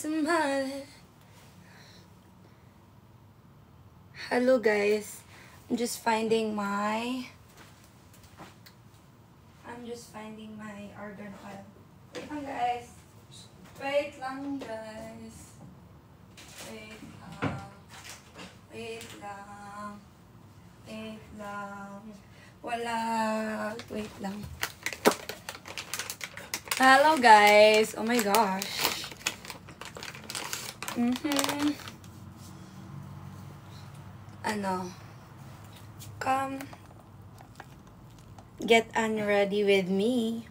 smile. Hello guys. I'm just finding my argan oil. Wait lang guys. Wait lang guys. Wait lang. Wait lang. Wait lang. Wala. Wait lang. Hello guys. Oh my gosh. Come get ready with me.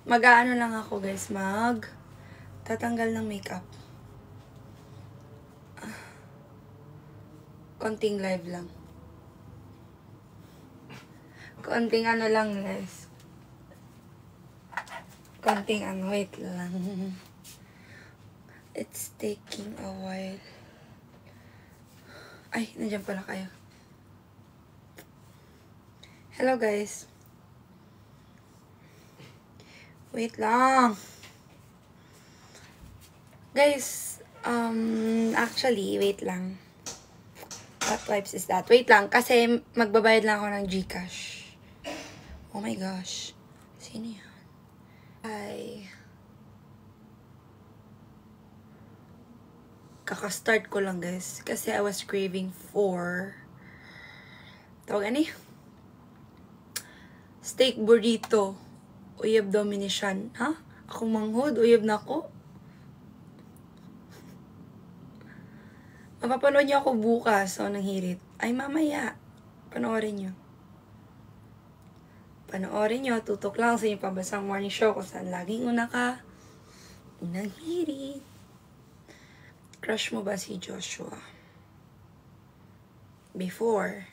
Mag-aano lang ako guys, tatanggal ng makeup. Konting live lang. Konting ano lang guys. Konting wait lang. It's taking a while. Ay, nandiyan pala kayo. Hello guys. Wait lang. Guys, actually, wait lang. What wipes is that? Wait lang, kasi magbabayad lang ako ng GCash. Oh my gosh. Sino yan? Ay. Kaka-start ko lang guys. Kasi I was craving for tawag ani? Steak burrito. Uyab domination. Ha? Akong manghod. Uyab na ako. Mapapanood niyo ako bukas. So, nang hirit. Ay, mamaya. Panoorin niyo. Panoorin niyo. Tutok lang sa inyong pabasang morning show kung saan laging una ka. Unang hirit. Crush mo ba si Joshua? Before?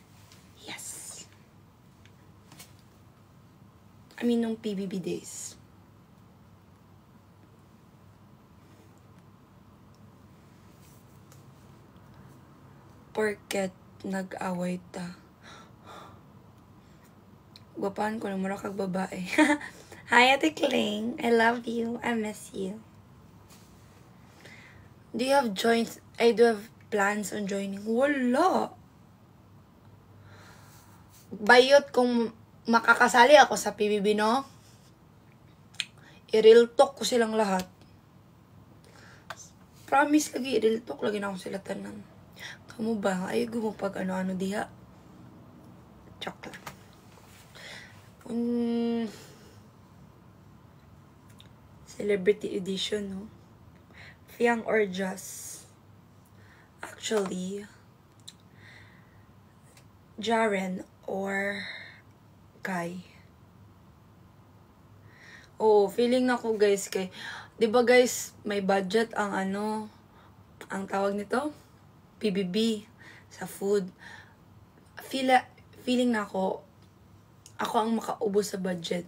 Yes. I mean, nung PBB days. Porket nag-away ta. Gwapan ko na mura kag babae. Hi, Ate Kling. I love you. I miss you. Do you have joins? I do have plans on joining. Wala. Bayot kung makakasali ako sa PBB, no? I-real talk ko silang lahat. Promise lagi, i-real talk lagi na ako sila tanan. Kamu ba? Ay, gumupag ano-ano diha. Chok lang. Celebrity edition, no? Fiang or just? Actually, Jaren or Kai. Oh, feeling na ko guys kay, 'di ba guys, may budget ang ang tawag nito? PBB sa food. Feeling na ako ang makaubos sa budget.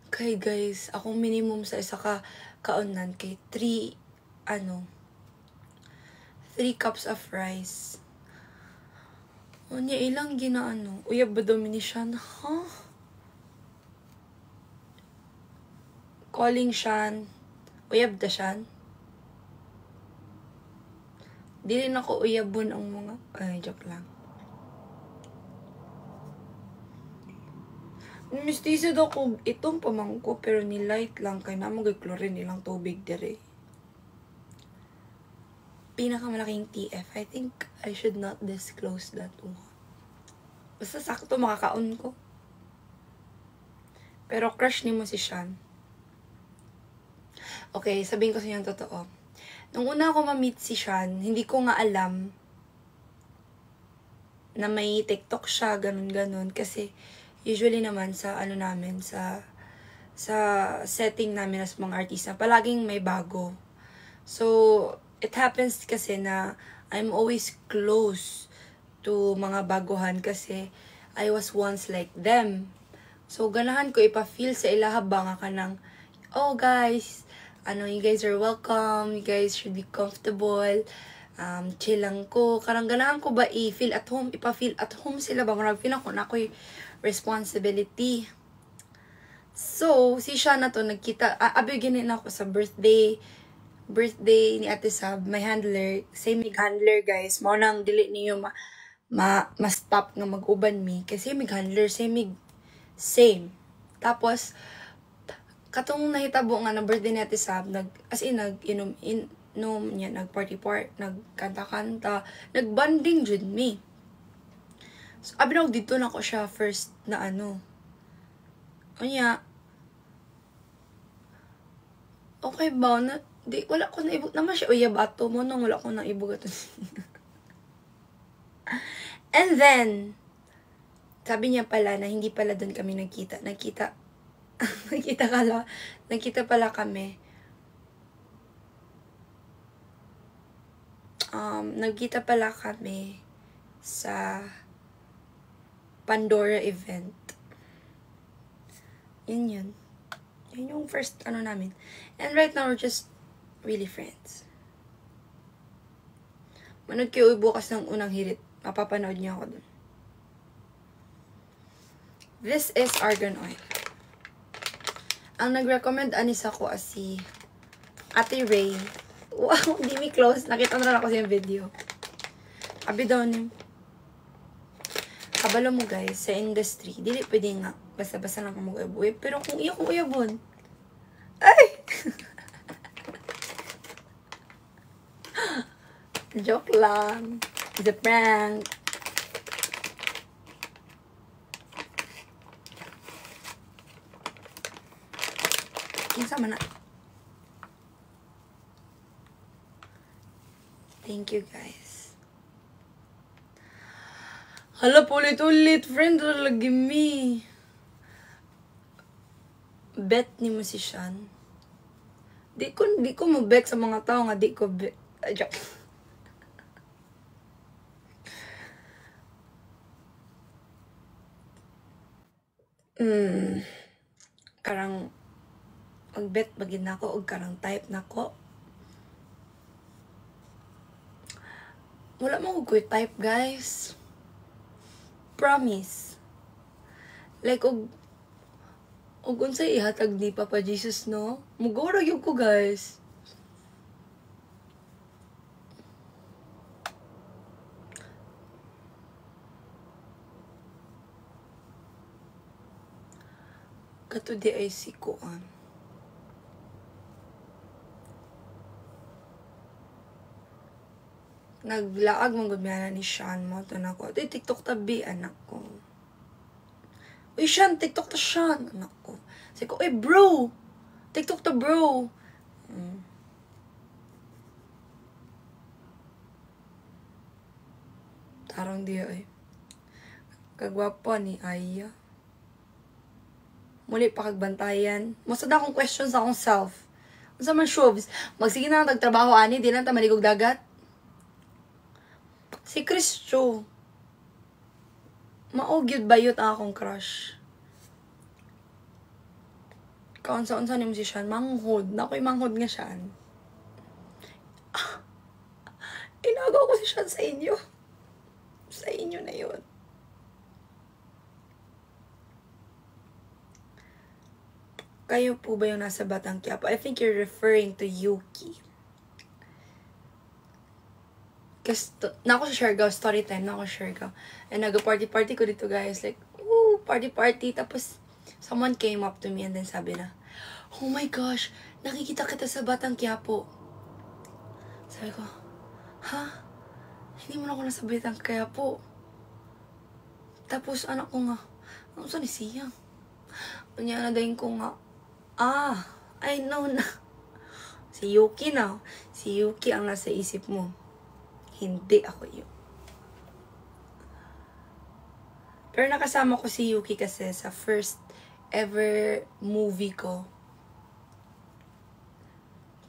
Kay guys, akong minimum sa isa ka kaonan kay 3 cups of rice. Unya ilang ginaano? Uyab ba domination? Huh? Calling Shan. Uyab da Shan? Di rin ako uyabon ang mga... Ay, joke lang. Mistiso daw ko itong pamangko pero nilight lang kay na mag-chlorine nilang tubig dire. Pinakamalaking TF. I think I should not disclose that one. Basta sakto makakaon ko. Pero crush ni mo si Shan. Okay, sabihin ko sa inyo totoo. Nung una ako ma-meet si Shan, hindi ko nga alam na may TikTok siya, ganun-ganun. Kasi usually naman sa namin, sa setting namin as mga artista, palaging may bago. So, it happens kasi na I'm always close to mga baguhan kasi I was once like them. So, ganahan ko ipa-feel sa ilahabang ka ng, oh guys, you guys are welcome, you guys should be comfortable, chill lang ko. Karang ganahan ko ba i-feel at home, ipa-feel at home sila ba? Marag feel ako na ako'y responsibility. So, si siya na to, nagkita, abiginin ako sa birthday birthday ni Ate Sab, may handler, same mig handler guys, mo nang dili niyo ma-stop nga mag-uban mi, kasi mig handler, same. Tapos, katong nahitabo nga na birthday ni Ate Sab, nag-inom niya, nag-party, nagkanta-kanta, nag-banding jud mi. So, abinawag dito na ko siya first na Kanya, okay ba? Wala ko na ibog. Naman siya uyab ato mo nung wala ko na ibog ato. And then, sabi niya pala na hindi pala doon kami nagkita. Nagkita pala kami. Nagkita pala kami sa Pandora event. Yun yung first namin. And right now, we're just really friends. Manood kayo bukas ng unang hirit. Mapapanood niyo ako dun. This is argan oil. Ang nag-recommend anis ako si Ate Ray. Wow, hindi mi close. Nakita na lang ako sa video. Abi daw niyo. Kabalo mo guys, sa industry, dili pwede nga. Basta-basta lang kung mag-uyab. Pero kung iyo kung uyabon, ay! Joke lang. It's a prank. Sama na. Thank you guys. Hala, ulit-ulit. Friend, lagi me. Bet ni mo si Sean. Di ko mo-bet sa mga tao nga di ko bet. Joke. Karang mag-bet bagin nako og karang type nako. Wala mo ko type guys. Promise. Like og unsay ihatag ni Papa Jesus no? Mugora gyud ko guys. Kato di ay sikuan. Naglaag mong gudmana ni Sean mo. Ito na ko. TikTok tabi, anak ko. Uy, Sean, TikTok ta Sean, anak ko. Sabi ko, bro! TikTok ta, bro! Tarang di ay. Kagwapa ni Aya. Muli pa kagbantayan. Masada akong questions akong self. Unsa man shows, magsige na tagtrabaho ani, di na ta maligog dagat. Si Christo. Maugyod bayot ang akong crush. Kaunsa-unsa ni mo si Sean, manghod. Nako'y manghod nga Sean. Inagaw ko si Sean sa inyo. Sa inyo na yun. Kayo po ba yung nasa Batang Quiapo? I think you're referring to Yuki. Kasi, nako sa Siargao, story time, nako sa Siargao. And nag-party-party ko dito guys. Like, party-party. Tapos, someone came up to me and then sabi na, oh my gosh, nakikita kita sa Batang Quiapo. Sabi ko, ha? Hindi mo na ako nasa Batang Quiapo. Tapos, anak ko nga, ano sa ni Siyang? Kanya na dahin ko nga, I know na. Si Yuki na. Si Yuki ang nasa isip mo. Hindi ako yun. Pero nakasama ko si Yuki kasi sa first ever movie ko.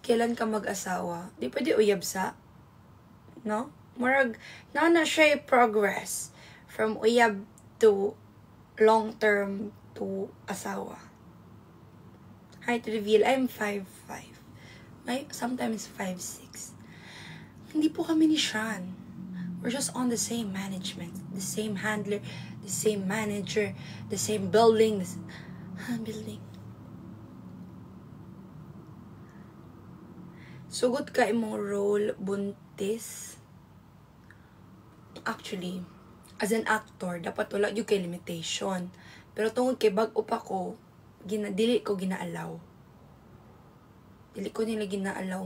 Kailan ka mag-asawa? Di pwede uyab sa? No? Marag, na siya progress from uyab to long-term to asawa. Height reveal, I'm 5'5". Sometimes 5'6". Hindi po kami ni Sean. We're just on the same management, the same handler, the same manager, the same building. Sugod ka imong role buntis. Actually, as an actor, dapat wala yung kay limitation. Pero tungod kay bag-o pa ko, dili ko ginaalaw. Dili ko nila ginaalaw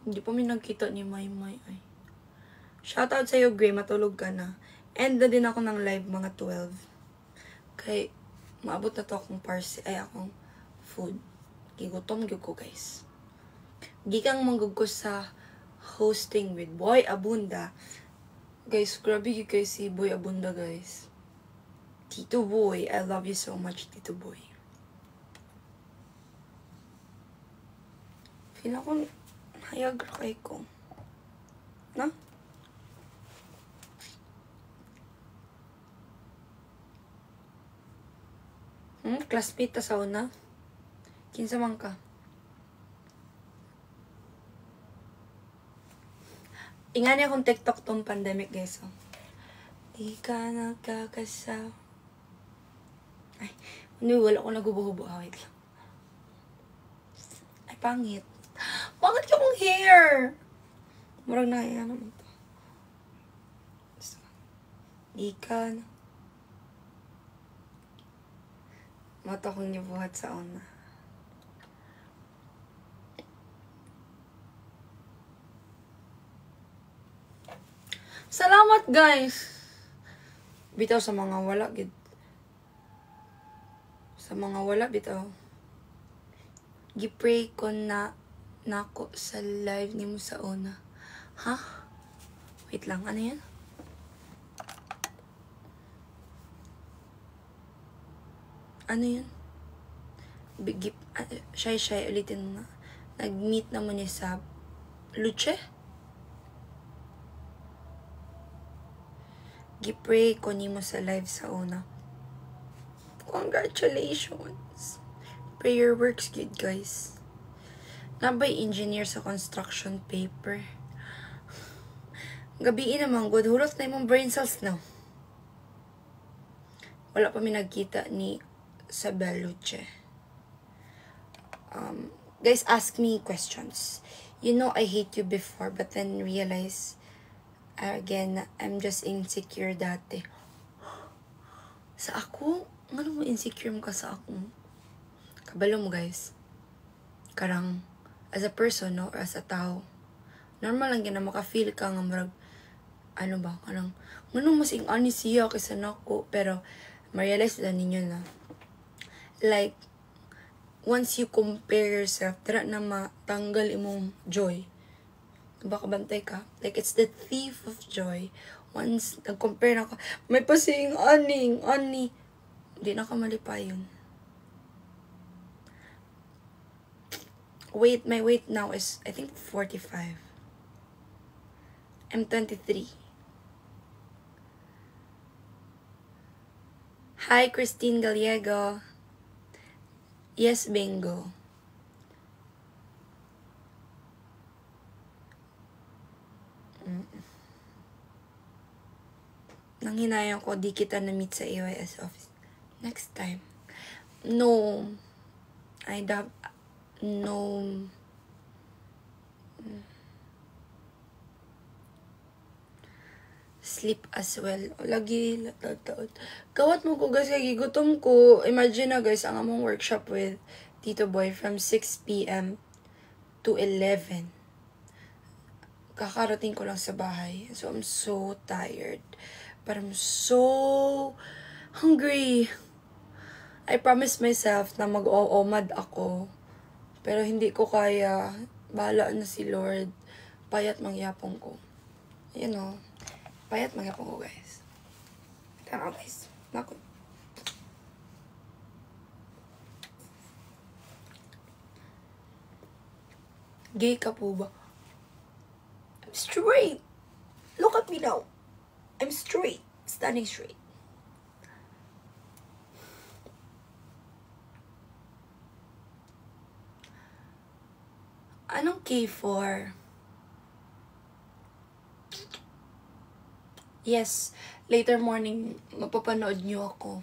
Hindi pa may nagkita ni Maymay ay. Shoutout sa'yo, Gray. Matulog ka na. End na din ako ng live mga 12. Kay, maabot na to akong akong food. Gigutom gyud ko, guys. Gikang manggug ko sa hosting with Boy Abunda. Guys, grabe yun guys si Boy Abunda, guys. Tito Boy, I love you so much, Tito Boy. Feel ako, hayag kay ko. Na? Classmate ta sa una? Kinsa man ka? Ingani akong TikTok tong pandemic, guys. Oh. Di ka nagkakasaw. Ay, wala ko nagubuhubo. Wait lang. Ay, pangit. Pangit yung hair! Murag na, ano naman to. Di ka na. Mata kong nibuhat sa una. Salamat, guys! Bitaw sa mga wala, gid. Sa mga wala, bitaw. Gipray ko na nako sa live ni mo sa una. Ha? Wait lang, ano yan? Ano yan? Shy, ulitin mo na. Nag-meet naman niya sa Luce? Gipray ko nimo sa live sa una. Congratulations. Prayer works good, guys. Nabay engineer sa construction paper. Gabiin naman, good. Hulot na imong brain cells now. Wala pa mi nagkita ni Sabel Luce. Guys, ask me questions. You know I hate you before, but then realize again, I'm just insecure dati. Sa ako? Ano mo insecure mo ka sa ako? Kabalo mo, guys. Karang, as a person, no? Or as a tao. Normal lang yun na maka-feel ka nga marag, ano ba? Karang, ano mas ani siya kaysa nako. Pero, ma-realize na ninyo na, like, once you compare yourself, tara na matanggal imong joy. Baka bantay ka. Like, it's the thief of joy. Once, nag-compare na ka, may pasing ani. Hindi na ka malipayon. My weight now is, I think, 45. I'm 23. Hi, Christine Gallego. Yes, bingo. Nang hinayang ko, di kita na-meet sa AYS office. Next time. No. No. Sleep as well. Lagi, latataot. Kawat mo ko, guys, kaya gutom ko. Imagine na, guys, ang among workshop with Tito Boy from 6 p.m. to 11. Kakarating ko lang sa bahay. So, I'm so tired. But I'm so hungry. I promised myself na mag-o-omad ako. Pero hindi ko kaya. Bahala na si Lord. Payat mangyapong ko. You know. Payat mangyapong ko, guys. Tama, guys. Naku. Gay ka po ba? I'm straight. Look at me now. I'm straight. Standing straight. Anong K4? Yes, later morning, mapapanood niyo ako.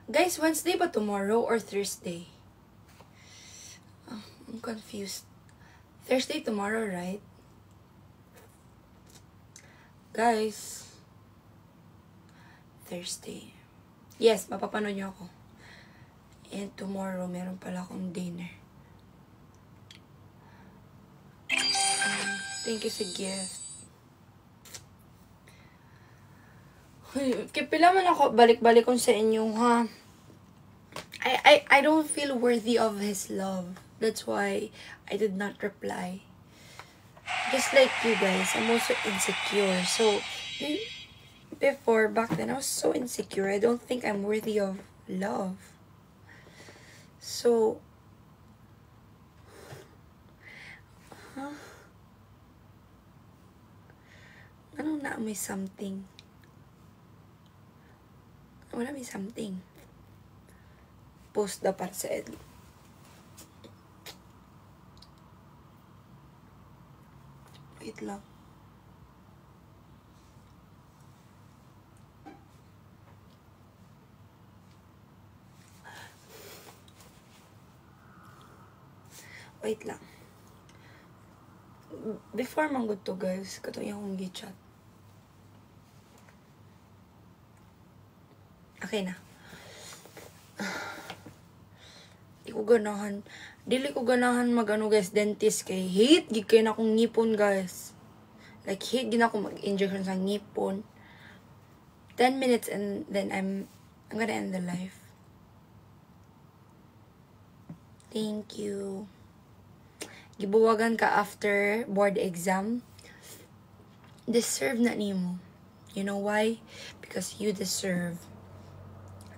Guys, Wednesday ba tomorrow or Thursday? Oh, I'm confused. Thursday tomorrow, right? Guys. Thursday. Yes, mapapanood niyo ako. And tomorrow, meron pala akong dinner. Thank you sa gift. Kipila man ako, balik-balik ko sa inyo, ha? I don't feel worthy of his love. That's why I did not reply. Just like you guys, I'm also insecure. So, before, back then, I was so insecure. I don't think I'm worthy of love. So, ano na may something? Wala may something. Post na para sa Ed. Wait lang. Wait lang. Before manggod to guys, katong yung gi-chat. Okay na. Dili ko ganahan magano guys, dentist kay hate gid kay na akong ngipon guys. Like hate gid ako mag-injection sa ngipon. 10 minutes and then I'm gonna end the life. Thank you. Gibuwagan ka after board exam. Deserve na nimo. You know why? Because you deserve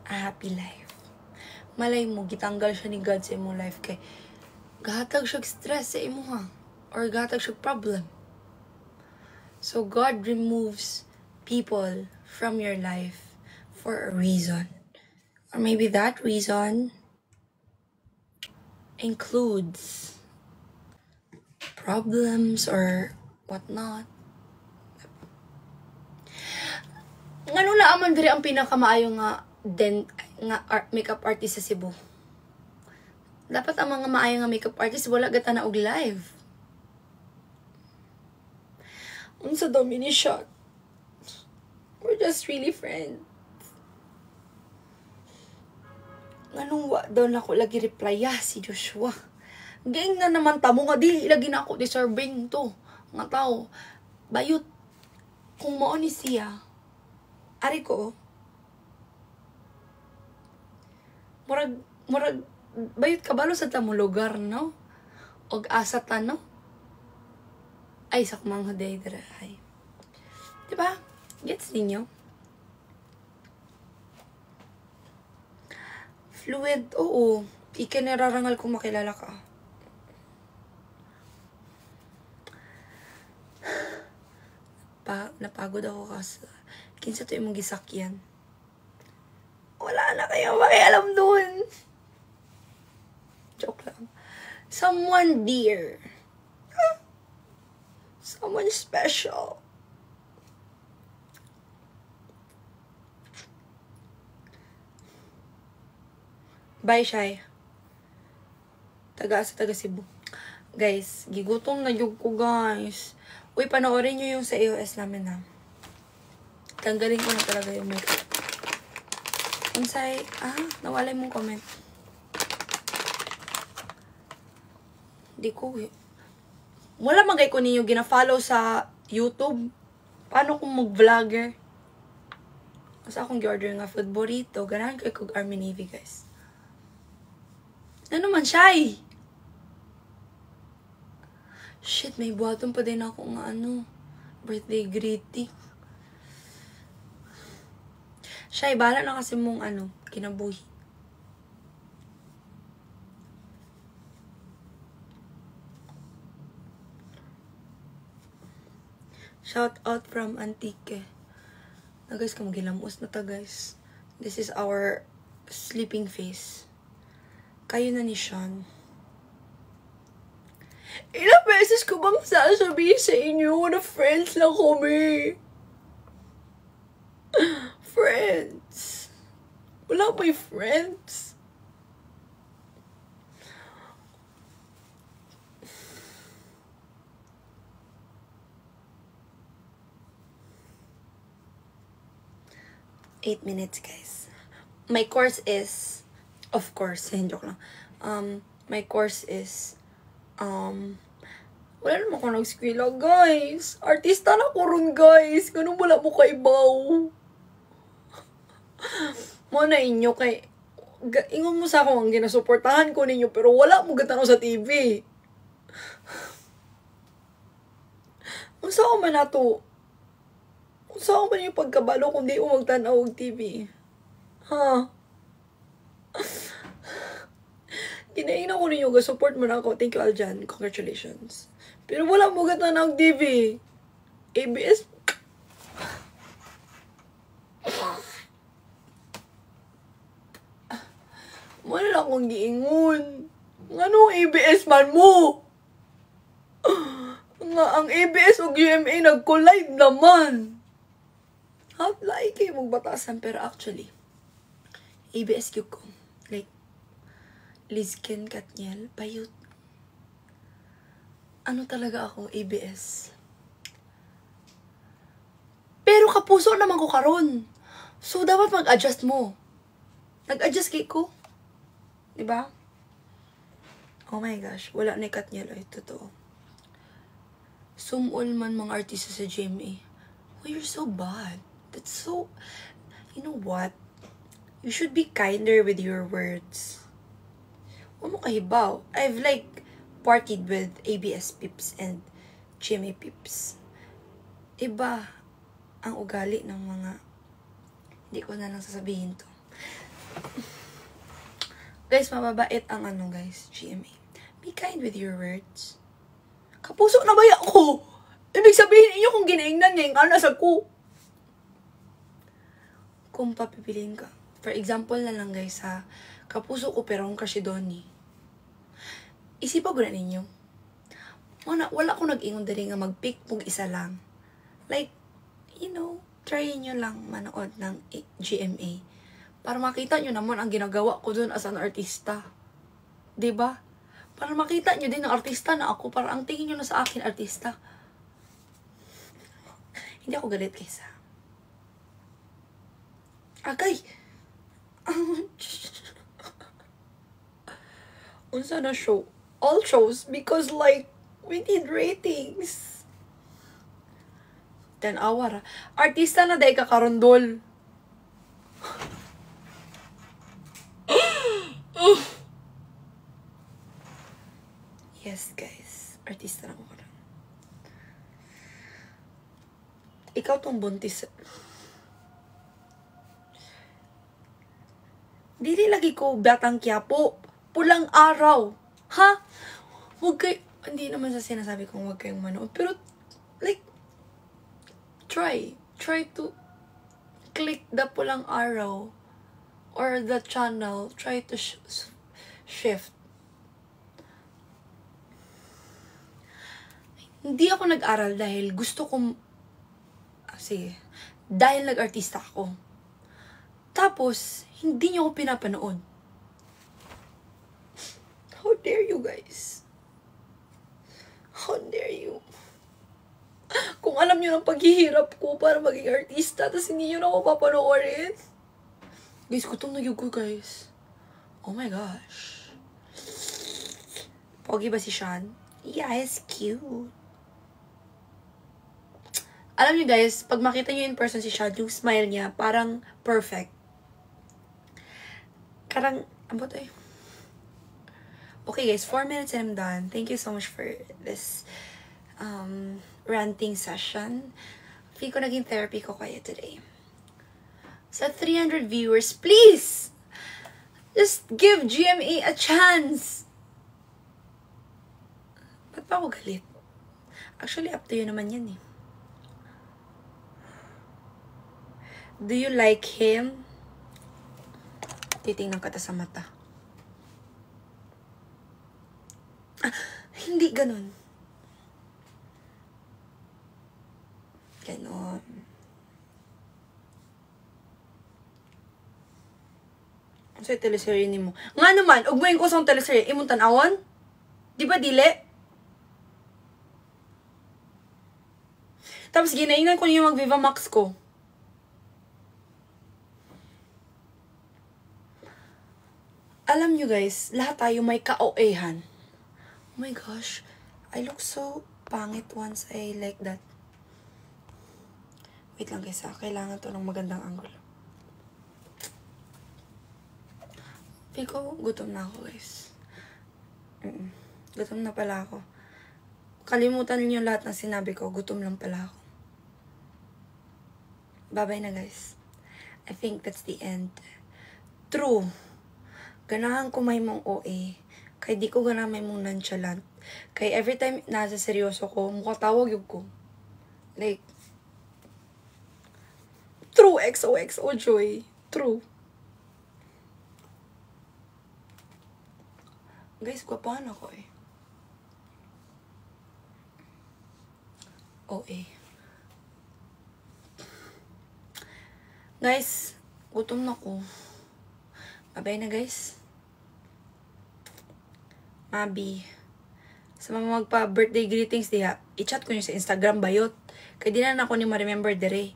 a happy life. Malay mo, gitanggal siya ni God sa imong life kay gahatag siya stress sa imo ha. Or gahatag siya problem. So God removes people from your life for a reason. Or maybe that reason includes problems or whatnot. Ngano na aman diri ang pinakamaayo nga makeup artist sa Cebu. Dapat ang mga maayo nga makeup artist wala gata na og live. Unsa daw mini shot? We're just really friends. Nganong wa daw na ko lagi reply si Joshua. Gaing na naman tamo nga di lagi na ako deserving to. Nga tao. Bayot. Kung mao ni siya. Ari ko. Murag bayot kabalo sa tamong lugar, no? Og asa ta, no? Ay, sakmang haday dira. Ay. Diba? Gets ninyo? Fluid, oo. Ikinararangal kung makilala ka. Napagod ako kasi kinsa to imong gisakyan. Wala na kayong makialam dun. Joke lang. Someone dear. Someone special. Bye, Shy. Taga Cebu. Guys, gigutom na yug ko, guys. Uy, panoorin nyo yung sa AOS namin, ha. Tanggalin ko na talaga yung makeup. Unsay, nawalay mong comment. Di ko, wala magay ko ninyo gina-follow sa YouTube. Paano kung mag-vlogger? Kasi akong gi-order nga food burrito. Ganahan ko ikog Army Navy, guys. Ano man, Shy? Shit, may buhaton pa din ako nga birthday greeting. Shy, bahala na kasi mong kinabuhi. Shout out from Antique. Na guys, kamagilamos na ta guys. This is our sleeping face. Kayo na ni Sean. Ilang beses ko bang sasabihin sa inyo na friends lang kami? Friends. Wala may friends. Eight minutes, guys. My course is, of course, joke lang. My course is, wala naman ako nag-skwila, guys. Artista na ko ron, guys. Ganun wala mo kaibaw. Mo na inyo kay ingon mo sa ako ang ginasuportahan ko ninyo pero wala mo gatanaw sa TV. Unsa ko man nato? Unsa ko man yung pagkabalo kung di mo magtanaw og TV? Ha? Ginaina ko ninyo ga-support mo na ako. Thank you, Aljan. Congratulations. Pero wala mo gatanaw og TV. ABS wala lang akong giingon. Ano ABS man mo? Nga ang ABS o GMA nag-collide naman. Like kayo magbatasan pero actually ABS ko. Like Lizken Katniel, Bayut. Ano talaga ako ABS? Pero kapuso naman ko karon. So dapat mag-adjust mo. Nag-adjust kay ko. Diba? Oh my gosh. Wala na ikat niya lang. Totoo. Sumul man mga artista sa GMA. Oh, you're so bad. That's so... You know what? You should be kinder with your words. Huwag mo kahibaw. I've like partied with ABS peeps and GMA peeps. Iba ang ugali ng mga... Hindi ko na lang sasabihin to. Guys, mababait ang guys, GMA. Be kind with your words. Kapuso na ba ako? Ibig sabihin niyo kung ginaingnan niya yung sa ko. Kung papipiliin ka. For example na lang guys ha. Kapuso ko pero ang crush si Donnie. Isipan ko na ninyo. Wala ko nag-ingon dali nga mag-pick pong isa lang. Like, you know, try nyo lang manood ng GMA. Para makita nyo naman ang ginagawa ko dun as an artista. Diba? Para makita nyo din ang artista na ako. Para ang tingin nyo na sa akin, artista. Hindi ako galit kaysa. Agay! Unsa na show? All shows because like, we need ratings. 10 hour. Artista na day kakarondol. Yes, guys. Artista na ko rin. Ikaw tong buntis. Dili lagi ko batang Quiapo. Pulang araw. Ha? Huwag kayo... Hindi naman sa sinasabi kong huwag kayong manood. Pero, like, try to click the pulang araw or the channel. Try to shift. Hindi ako nag-aral dahil gusto kong... sige. Dahil nag-artista ako. Tapos, hindi niyo ako pinapanood. How dare you guys? How dare you? Kung alam niyo ng paghihirap ko para maging artista, tapos hindi niyo na ako papanoorin. Guys, gutom na yun ko, guys. Oh my gosh. Pogi ba si Sean? Yeah, he's cute. Alam niyo guys, pag makita niyo in person si Sean, yung smile niya, parang perfect. Karang, ambot eh. Okay guys, 4 minutes and I'm done. Thank you so much for this ranting session. Feel ko naging therapy ko kayo today. Sa 300 viewers, please! Just give GMA a chance! Ba't pa ako galit? Actually, up to you naman yan eh. Do you like him? Titingnan ka ta sa mata. Hindi ganun. Ganon. Ano sa'yo teleserye ni mo? Nga naman, ug mo yung kusang teleserye, imong tanawon? Di ba dili? Tapos ginaingan ko niyo mag-Viva Max ko. Alam nyo guys, lahat tayo may ka-OA-han. Oh my gosh, I look so pangit once I like that. Wait lang guys, kailangan to ng magandang angle. Piko, gutom na ako guys. Gutom na pala ako. Kalimutan niyo lahat ng sinabi ko, gutom lang pala ako. Bye-bye na guys. I think that's the end. True. Ganahan ko may mong OA. Kay di ko ganahan may mong nonchalant. Kay every time nasa seryoso ko, mukha tawag yung ko. Like, true XOXO Joy. True. Guys, gwapahan ako eh. OA. Guys, gutom na ko. Bye-bye na guys. Mabi. Sa mga magpa-birthday greetings diha, i-chat ko nyo sa Instagram bayot. Kaya di na ako ni ma-remember dire.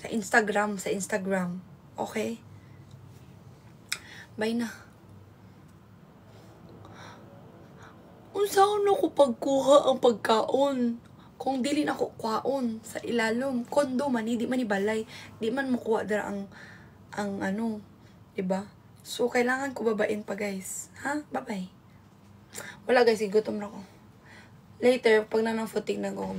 Sa Instagram. Okay? Bye na. Unsaon ako pagkuha ang pagkaon? Kung dili na ako kwaon sa ilalom, kondo man, di man ibalay, di man makuha dara ang ano, diba? So, kailangan ko babain pa, guys. Ha? Bye-bye. Wala, guys. Gutom na ako. Later, pag nanang fatigue na ako,